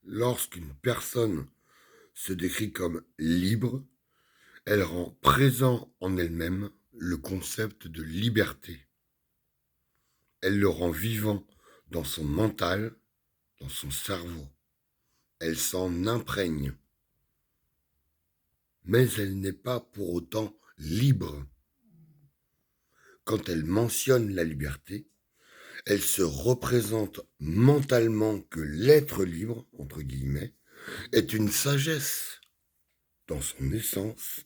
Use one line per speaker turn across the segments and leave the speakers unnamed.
Lorsqu'une personne se décrit comme libre, elle rend présent en elle-même le concept de liberté. Elle le rend vivant dans son mental, dans son cerveau. Elle s'en imprègne. Mais elle n'est pas pour autant libre. Quand elle mentionne la liberté, elle se représente mentalement que l'être libre, entre guillemets, est une sagesse dans son essence,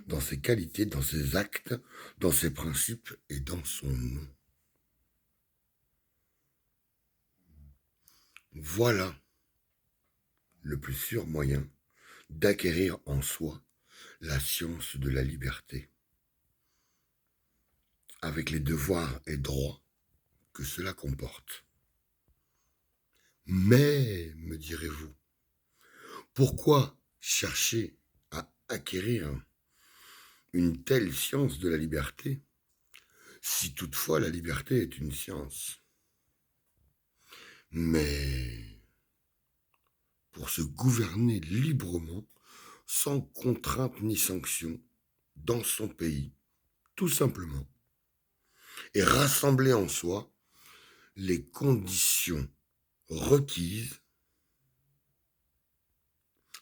dans ses qualités, dans ses actes, dans ses principes et dans son nom. Voilà le plus sûr moyen d'acquérir en soi la science de la liberté, avec les devoirs et droits que cela comporte. Mais, me direz-vous, pourquoi chercher à acquérir une telle science de la liberté, si toutefois la liberté est une science? Mais pour se gouverner librement, sans contrainte ni sanction, dans son pays, tout simplement, et rassembler en soi les conditions requises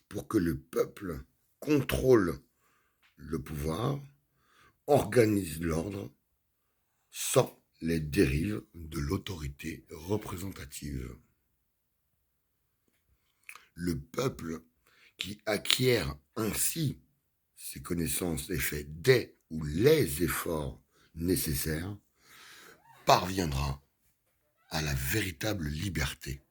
pour que le peuple contrôle le pouvoir, organise l'ordre, sans les dérives de l'autorité représentative. Le peuple qui acquiert ainsi ses connaissances et fait des ou les efforts nécessaires parviendra à la véritable liberté.